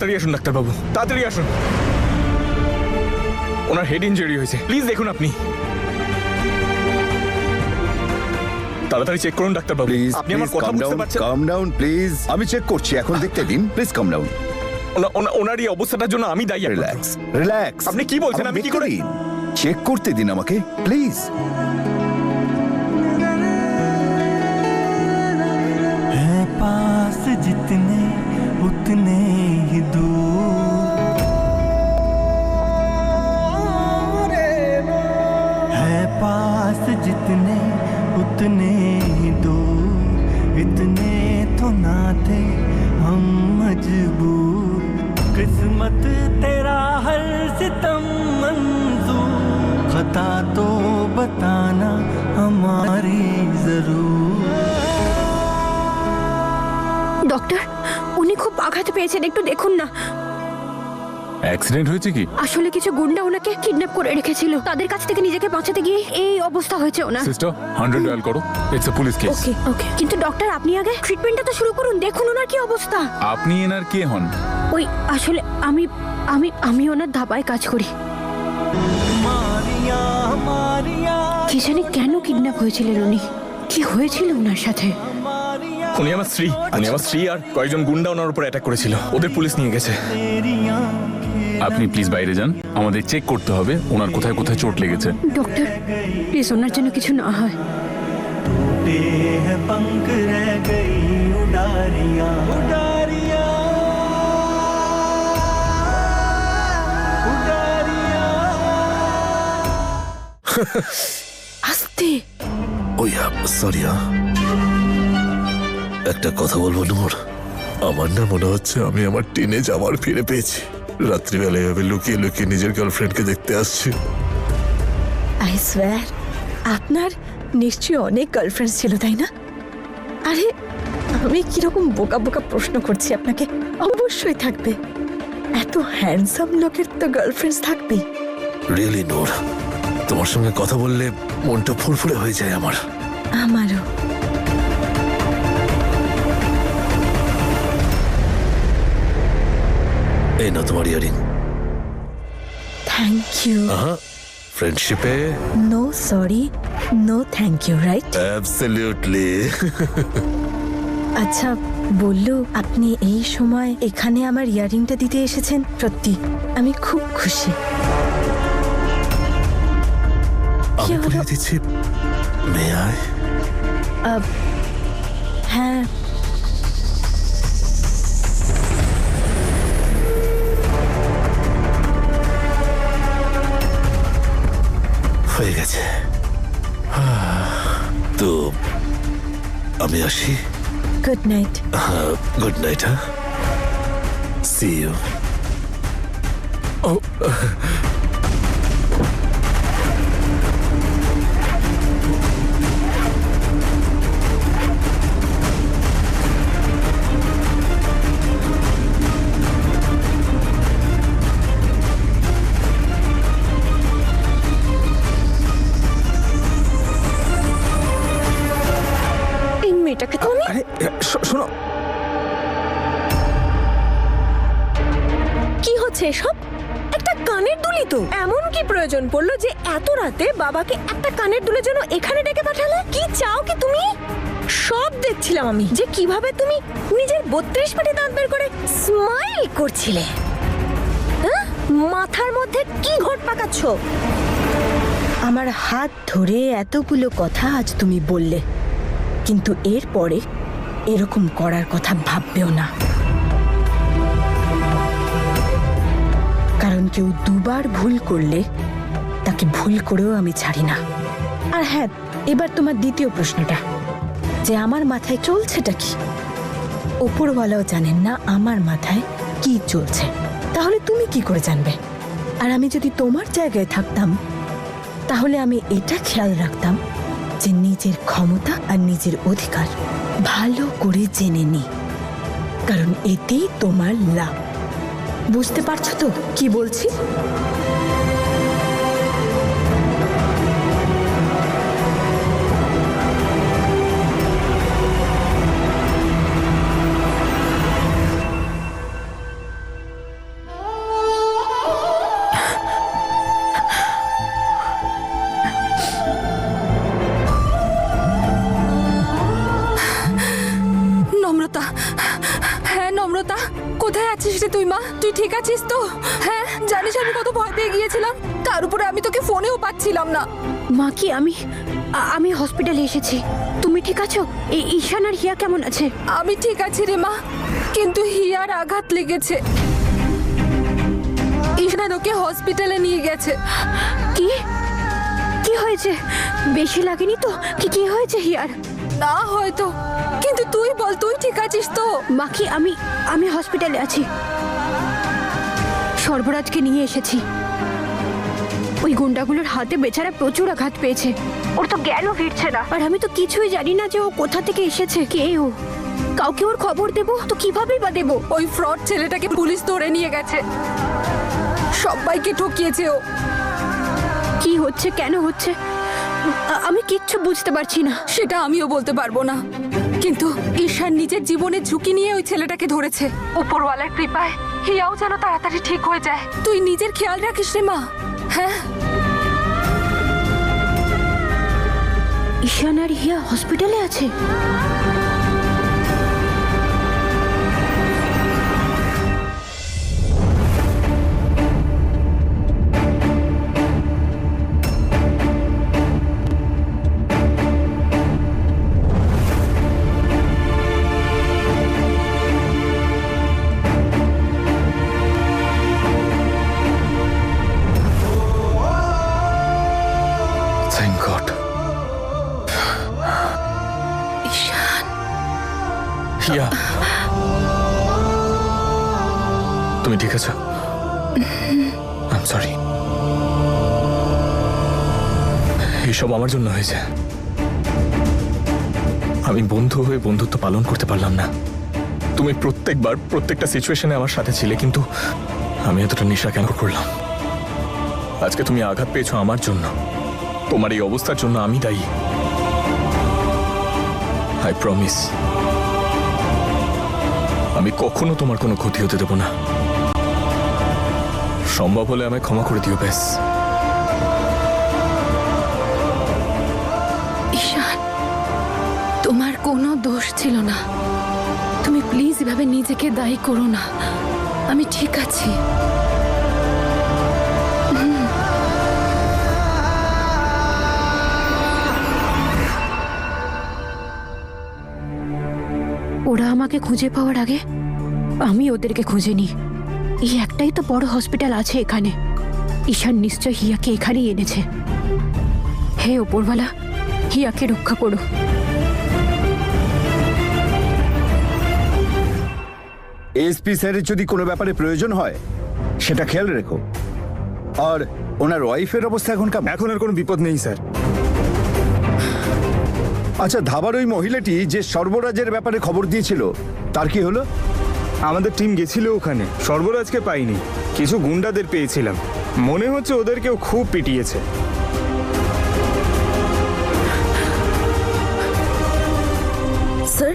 তাড়াতাড়ি আসুন ডাক্তারবাবু, তাড়াতাড়ি আসুন। ওনার হেড ইনজুরি হয়েছে, প্লিজ দেখুন আপনি। তাড়াতাড়ি চেক করুন ডাক্তারবাবু। প্লিজ আপনি আমার কথা বুঝতে পারছেন? কাম ডাউন প্লিজ, আমি চেক করছি, এখন দেখতে দিন, প্লিজ কাম ডাউন। ওনার এই অবস্থাটার জন্য আমি দায়ী। Relax relax. আপনি কি বলছেন? আমি কি করে? চেক করতে দিন আমাকে প্লিজ। है पास जितने उतने ही दूर, है पास जितने उतने ही दूर, इतने तो ना थे हम मजबूर, किस्मत तेरा हर सितम मंजूर, खता तो बताना हमारी जरूर। ডক্টর, উনি খুব আঘাত পেয়েছেন, একটু দেখুন না। অ্যাক্সিডেন্ট হয়েছে কি? আসলে কিছু গুন্ডা ওনাকে কিডন্যাপ করে রেখেছিল, তাদের কাছ থেকে নিজেকে বাঁচাতে গিয়ে এই অবস্থা হয়েছে ওনার। সিস্টার 100 ডায়াল করো, ইটস আ পুলিশ কেস। ওকে ওকে, কিন্তু ডক্টর আপনি আগে ট্রিটমেন্টটা তো শুরু করুন, দেখুন ওনার কি অবস্থা। আপনি এনার কে হন? ওই আসলে আমি আমি আমি ওনার ধাবায় কাজ করি। কি জানি কেন কিডন্যাপ হয়েছিলেন উনি, কি হয়েছিল ওনার সাথে? উনি আমার স্ত্রী আর কয়েকজন গুন্ডা ওনার উপর অ্যাটাক করেছিল, ওদের পুলিশ নিয়ে গেছে। আপনি প্লিজ বাইরে যান, আমাদের চেক করতে হবে ওনার কোথায় কোথায় চোট লেগেছে। ডক্টর প্লিজ ওনার জন্য কিছু না হয়। पंख रह गई उडारियां उडारियां उडारियां। আস্তে। ওই সরি, একটা কথা বলবো নূর, আমার না মনে হচ্ছে আমি আমার টিনেজ আবার ফিরে পেয়েছি। রাত্রিবেলা এভাবে লুকিয়ে লুকিয়ে নিজের গার্লফ্রেন্ডকে দেখতে আসছি। আই সোয়্যার, আপনার নিশ্চয়ই অনেক গার্লফ্রেন্ডস ছিল, তাই না? আরে আমি কিরকম বোকা বোকা প্রশ্ন করছি আপনাকে। অবশ্যই থাকবে, এত হ্যান্ডসাম লোকের তো গার্লফ্রেন্ডস থাকবেই। রিয়েলি নূর, তোমার সঙ্গে কথা বললে মনটা ফুরফুরে হয়ে যায় আমার। আমারও। এই না তোমার ইয়ারিং। Thank you. ফ্রেন্ডশিপে no sorry, no thank you, right? Absolutely. আচ্ছা বললু, আপনি এই সময় এখানে আমার ইয়ারিংটা দিতে এসেছেন, সত্যি আমি খুব খুশি। আমি কি হলো? বলে দিচ্ছি, মে আই? হ্যাঁ, হয়ে গেছে। তো আমি আসি। Good night. Good night. হ্যাঁ, সি ইউ। এই মেয়েটাকে তুমি আরে শোনো, কি হচ্ছে এসব? একটা কানের দুলি তো, এমন কি প্রয়োজন পড়লো যে এত রাতে বাবাকে একটা কানের দুলের জন্য এখানে ডেকে পাঠালে? কি চাও কি তুমি? সব দেখছিলাম আমি যে কিভাবে তুমি নিজের 32 পেটে দাঁত বের করে স্মাইল করছিলে। হ্যাঁ, মাথার মধ্যে কি ঘট পাকাচ্ছ? আমার হাত ধরে এতগুলো কথা আজ তুমি বললে, কিন্তু এরপরে এরকম করার কথা ভাববেও না। কারণ কেউ দুবার ভুল করলে তাকে ভুল করেও আমি ছাড়ি না। আর হ্যাঁ, এবার তোমার দ্বিতীয় প্রশ্নটা, যে আমার মাথায় চলছেটা কি? ওপরওয়ালাও জানেন না আমার মাথায় কি চলছে, তাহলে তুমি কি করে জানবে? আর আমি যদি তোমার জায়গায় থাকতাম, তাহলে আমি এটা খেয়াল রাখতাম যে নিজের ক্ষমতা আর নিজের অধিকার ভালো করে জেনে নি, কারণ এতেই তোমার লাভ। বুঝতে পারছো তো কি বলছি? রে তুই মা? তুই ঠিক আছিস তো? হ্যাঁ, জানিস আমি কত ভয় পেয়ে গিয়েছিলাম। তার উপরে আমি তোকে ফোনেও পাচ্ছিলাম না। মা কি আমি হসপিটালে এসেছি। তুমি ঠিক আছো? এই ঈশান আর হিয়া কেমন আছে? আমি ঠিক আছি রে মা, কিন্তু হিয়ার আঘাত লেগেছে। ঈশান ওকে হসপিটালে নিয়ে গেছে। কি কি হয়েছে? বেশি লাগেনি তো? কি হয়েছে হিয়ার? না হয়তো, কিন্তু তুই বল, তুই ঠিক আছিস তো? মা কি আমি হসপিটালে আছি। সর্বরাজকে নিয়ে এসেছি। ওই গুন্ডাগুলোর হাতে বেচারা প্রচুর আঘাত পেয়েছে। ওর তো জ্ঞানও ফিরছে না। আর আমি তো কিছুই জানি না যে ও কোথা থেকে এসেছে, কে ও। কাউকে ওর খবর দেবো তো কিভাবেই বা দেবো? ওই ফ্রড ছেলেটাকে পুলিশ ধরে নিয়ে গেছে। সবাইকে ঠকিয়েছে ও। কি হচ্ছে, কেন হচ্ছে আমি কিচ্ছু বুঝতে পারছি না। সেটা আমিও বলতে পারবো না, কিন্তু ঈশান নিজের জীবনের ঝুঁকি নিয়ে ওই ছেলেটাকে ধরেছে। উপরওয়ালার কৃপায় হিয়াও যেন তাড়াতাড়ি ঠিক হয়ে যায়। তুই নিজের খেয়াল রাখিস রে মা। হ্যাঁ, ঈশান আর হিয়া হসপিটালে আছে? Thank god. ঈশান, হিয়া, তুমি ঠিক আছো? I am sorry. এসব আমার জন্য হয়েছে। আমি বন্ধু হয়ে বন্ধুত্ব পালন করতে পারলাম না। তুমি প্রত্যেকবার প্রত্যেকটা সিচুয়েশনে আমার সাথে ছিলে, কিন্তু আমি এতটা নেশা কেন করলাম? আজকে তুমি আঘাত পেয়েছো আমার জন্য। তোমার এই অবস্থার জন্য আমি দায়ী। আই প্রমিস, আমি কখনো তোমার কোনো ক্ষতি হতে দেব না। সম্ভব হলে আমায় ক্ষমা করে দিও ব্যাস। ঈশান, তোমার কোনো দোষ ছিল না। তুমি প্লিজ এভাবে নিজেকে দায়ী করো না। আমি ঠিক আছি। ওরা আমাকে খুঁজে পাওয়ার আগে আমি ওদেরকে খুঁজে নিই। এই একটাই তো বড় হসপিটাল আছে এখানে। ঈশান নিশ্চয় হিয়াকে এখানেই এনেছে। হে ওপরওয়ালা, হিয়াকে রক্ষা করো। এসপি স্যারের যদি কোনো ব্যাপারে প্রয়োজন হয় সেটা খেয়াল রেখো। আর ওনার ওয়াইফের অবস্থা এখন কেমন? এখন আর কোনো বিপদ নেই স্যার। আচ্ছা, ধাবার ওই মহিলাটি যে সর্বরাজের ব্যাপারে খবর দিয়েছিল, তার কি হলো? আমাদের টিম গেছিল ওখানে। সর্বরাজকে পাইনি, কিছু গুন্ডাদের পেয়েছিলাম। মনে হচ্ছে ওদেরকেও খুব পিটিয়েছে। স্যার,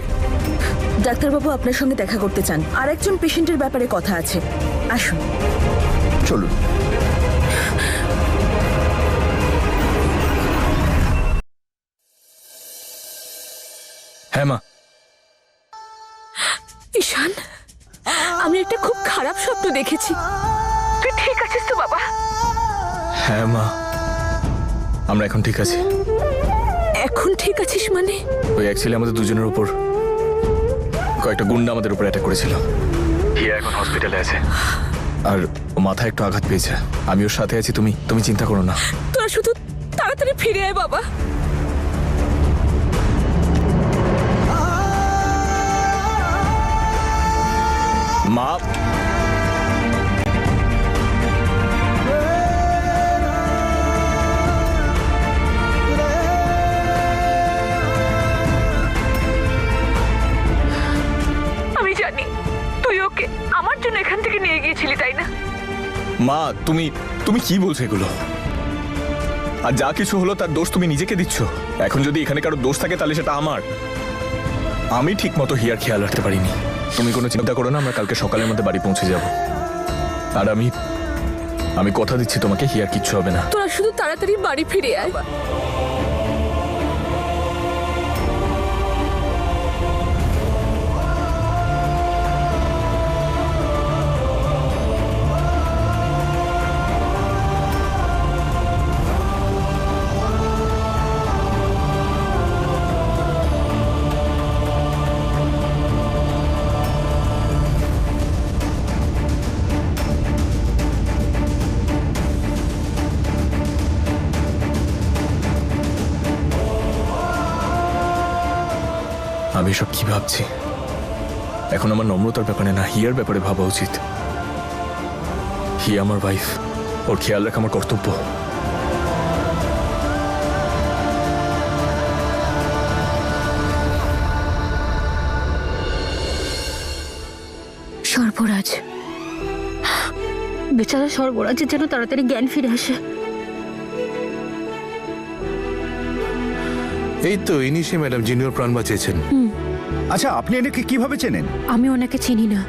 ডাক্তারবাবু আপনার সঙ্গে দেখা করতে চান। আর একজন পেশেন্টের ব্যাপারে কথা আছে, আসুন। চলুন। হ্যাঁ মা। ঈশান, আমি একটা খুব খারাপ স্বপ্ন দেখেছি। তুই ঠিক আছিস তো বাবা? হ্যাঁ মা, আমরা এখন ঠিক আছি। এখন ঠিক আছিস মানে? ওই অ্যাকচুয়ালি আমাদের দুজনের উপর কয়েকটা গুন্ডা আমাদের উপর অ্যাটাক করেছিল। হিয়া এখন হসপিটালে আছে, আর মাথায় একটু আঘাত পেয়েছে। আমি ওর সাথে আছি, তুমি চিন্তা করো না। তোরা শুধু তাড়াতাড়ি ফিরে আয় বাবা। মা, আমি জানি তুই ওকে আমার জন্য এখান থেকে নিয়ে গিয়েছিলি, তাই না? মা, তুমি কি বলছো এগুলো? আর যা কিছু হলো তার দোষ তুমি নিজেকে দিচ্ছ। এখন যদি এখানে কারো দোষ থাকে তাহলে সেটা আমার। আমি ঠিক মতো হিয়ার খেয়াল রাখতে পারিনি। তুমি কোনো চিন্তা করো না, আমরা কালকে সকালের মধ্যে বাড়ি পৌঁছে যাব। আর আমি কথা দিচ্ছি তোমাকে, হিয়ার কিচ্ছু হবে না। তোরা শুধু তাড়াতাড়ি বাড়ি ফিরে আয়। আমি এসব কি ভাবছি? এখন আমার নম্রতার ব্যাপারে না, হিয়ার ব্যাপারে ভাবা উচিত। হিয়া আমার ওয়াইফ, ওর খেয়াল রাখা আমার কর্তব্য। সর্বরাজ, বেচারা সর্বরাজের যেন তাড়াতাড়ি জ্ঞান ফিরে আসে। এই তো ইনি সে ম্যাডাম যিনি ওর প্রাণ বাঁচিয়েছেন। আচ্ছা, আপনি এনাকে কিভাবে চেনেন? আমি ওনাকে চিনি না,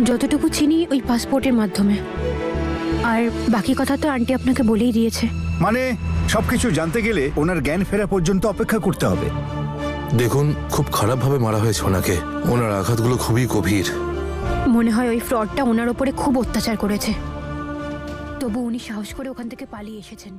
যতটুকু চিনি ওই পাসপোর্টের মাধ্যমে। আর বাকি কথা তো আন্টি আপনাকে বলেই দিয়েছে। মানে সবকিছু জানতে গেলে ওনার জ্ঞান ফেরা পর্যন্ত অপেক্ষা করতে হবে। দেখুন, খুব খারাপভাবে মারা হয়েছে ওনাকে। ওনার আঘাতগুলো খুবই গভীর। মনে হয় ওই ফ্রডটা ওনার ওপরে খুব অত্যাচার করেছে, তবু উনি সাহস করে ওখান থেকে পালিয়ে এসেছেন।